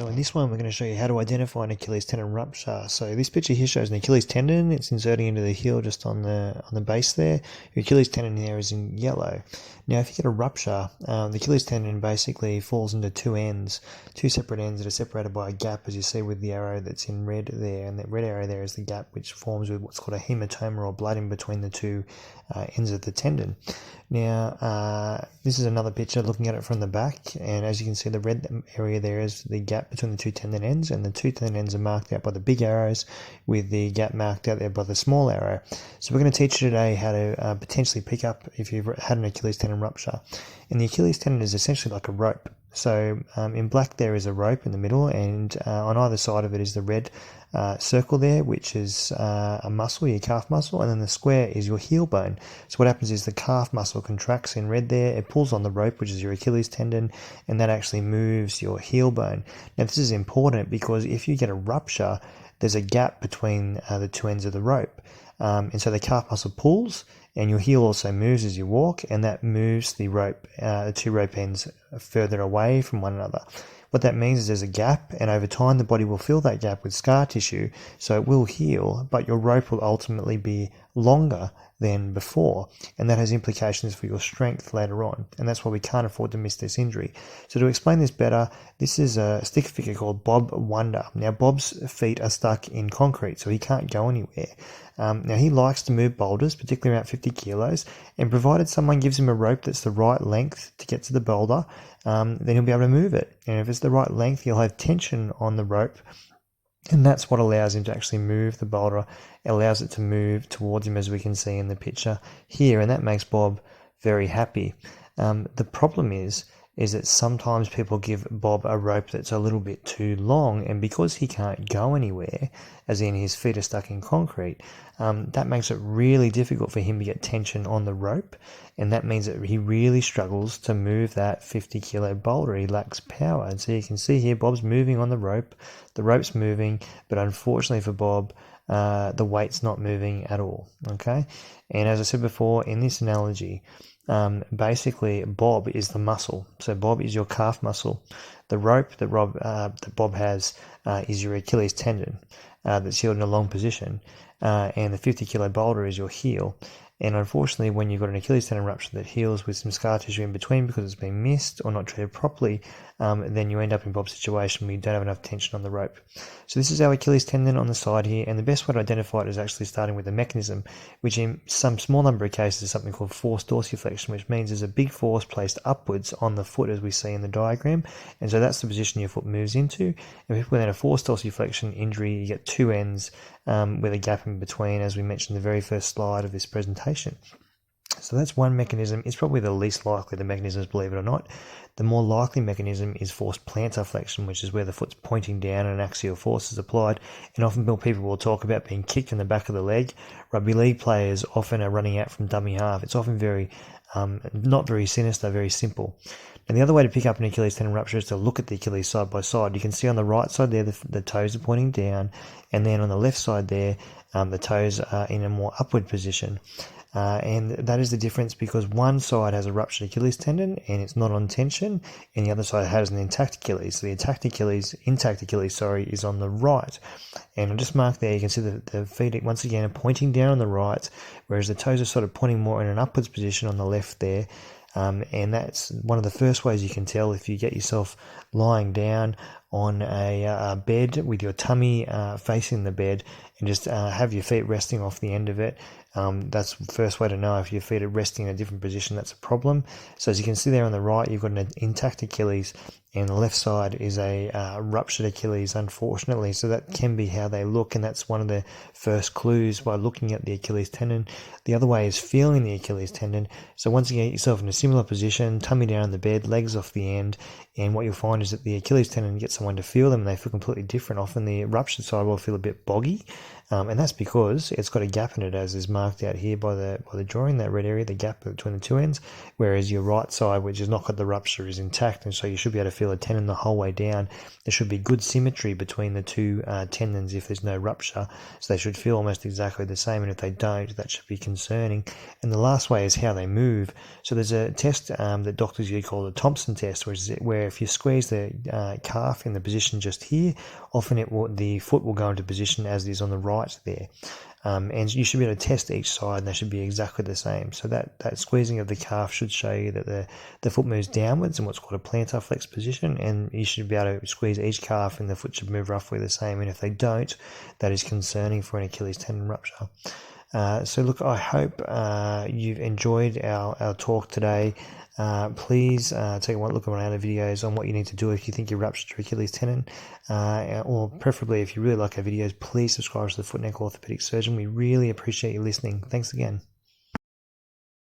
So in this one, we're going to show you how to identify an Achilles tendon rupture. So this picture here shows an Achilles tendon. It's inserting into the heel just on the base there. Your Achilles tendon there is in yellow. Now, if you get a rupture, the Achilles tendon basically falls into two ends, two separate ends that are separated by a gap, as you see with the arrow that's in red there. And that red arrow there is the gap which forms with what's called a hematoma, or blood in between the two ends of the tendon. Now, this is another picture looking at it from the back, and as you can see, the red area there is the gap between the two tendon ends, and the two tendon ends are marked out by the big arrows with the gap marked out there by the small arrow. So we're going to teach you today how to potentially pick up if you've had an Achilles tendon rupture. And the Achilles tendon is essentially like a rope. So in black there is a rope in the middle, and on either side of it is the red circle there, which is a muscle, your calf muscle, and then the square is your heel bone. So what happens is the calf muscle contracts in red there, it pulls on the rope, which is your Achilles tendon, and that actually moves your heel bone. Now this is important because if you get a rupture, there's a gap between the two ends of the rope. And so the calf muscle pulls, and your heel also moves as you walk, and that moves the rope, the two rope ends further away from one another. What that means is there's a gap, and over time the body will fill that gap with scar tissue, so it will heal, but your rope will ultimately be longer than before, and that has implications for your strength later on, and that's why we can't afford to miss this injury. So to explain this better, this is a stick figure called Bob Wonder. Now Bob's feet are stuck in concrete, so he can't go anywhere. Now he likes to move boulders, particularly around 50 kilos, and provided someone gives him a rope that's the right length to get to the boulder, then he'll be able to move it. And if it's the right length, he'll have tension on the rope, and that's what allows him to actually move the boulder. It allows it to move towards him, as we can see in the picture here, and that makes Bob very happy. The problem is that sometimes people give Bob a rope that's a little bit too long, and because he can't go anywhere, as in his feet are stuck in concrete, that makes it really difficult for him to get tension on the rope, and that means that he really struggles to move that 50-kilo boulder. He lacks power, and so you can see here Bob's moving on the rope's moving, but unfortunately for Bob, the weight's not moving at all, okay? And as I said before, in this analogy, basically Bob is the muscle. So Bob is your calf muscle. The rope that Bob has is your Achilles tendon that's held in a long position, and the 50-kilo boulder is your heel. And unfortunately, when you've got an Achilles tendon rupture that heals with some scar tissue in between because it's been missed or not treated properly, then you end up in Bob's situation where you don't have enough tension on the rope. So this is our Achilles tendon on the side here, and the best way to identify it is actually starting with the mechanism, which in some small number of cases is something called forced dorsiflexion, which means there's a big force placed upwards on the foot, as we see in the diagram, and so that's the position your foot moves into. And people with a forced dorsiflexion injury, you get two ends with a gap in between, as we mentioned in the very first slide of this presentation. So that's one mechanism. It's probably the least likely the mechanisms, believe it or not. The more likely mechanism is forced plantar flexion, which is where the foot's pointing down and an axial force is applied. And often people will talk about being kicked in the back of the leg. Rugby league players often are running out from dummy half. It's often very, not very sinister, very simple. And the other way to pick up an Achilles tendon rupture is to look at the Achilles side by side. You can see on the right side there, the toes are pointing down, and then on the left side there, the toes are in a more upward position. And that is the difference, because one side has a ruptured Achilles tendon and it's not on tension, and the other side has an intact Achilles. So the intact Achilles, is on the right. And I'll just mark there, you can see the feet once again are pointing down on the right, whereas the toes are sort of pointing more in an upwards position on the left there. And that's one of the first ways you can tell if you get yourself lying down on a bed with your tummy facing the bed, and just have your feet resting off the end of it. That's the first way to know if your feet are resting in a different position. That's a problem. So as you can see there on the right, you've got an intact Achilles, and the left side is a ruptured Achilles, unfortunately. So that can be how they look, and that's one of the first clues by looking at the Achilles tendon. The other way is feeling the Achilles tendon. So once you get yourself in a similar position, tummy down on the bed, legs off the end, and what you'll find is that the Achilles tendon, get someone to feel them, and they feel completely different. Often the ruptured side will feel a bit boggy, And that's because it's got a gap in it, as is marked out here by the drawing, that red area, the gap between the two ends, whereas your right side, which has not got the rupture, is intact, and so you should be able to feel a tendon the whole way down. There should be good symmetry between the two tendons if there's no rupture, so they should feel almost exactly the same, and if they don't, that should be concerning. And the last way is how they move. So there's a test that doctors usually call the Thompson test, where if you squeeze the calf in the position just here, often the foot will go into position as it is on the right there. And you should be able to test each side, and they should be exactly the same. So that squeezing of the calf should show you that the foot moves downwards in what's called a plantar flex position, and you should be able to squeeze each calf and the foot should move roughly the same. And if they don't, that is concerning for an Achilles tendon rupture. So look, I hope you've enjoyed our talk today. Please take one look at one of our videos on what you need to do if you think you ruptured your Achilles tendon, or preferably if you really like our videos, please subscribe to the Foot Neck Orthopedic Surgeon. We really appreciate you listening. Thanks again.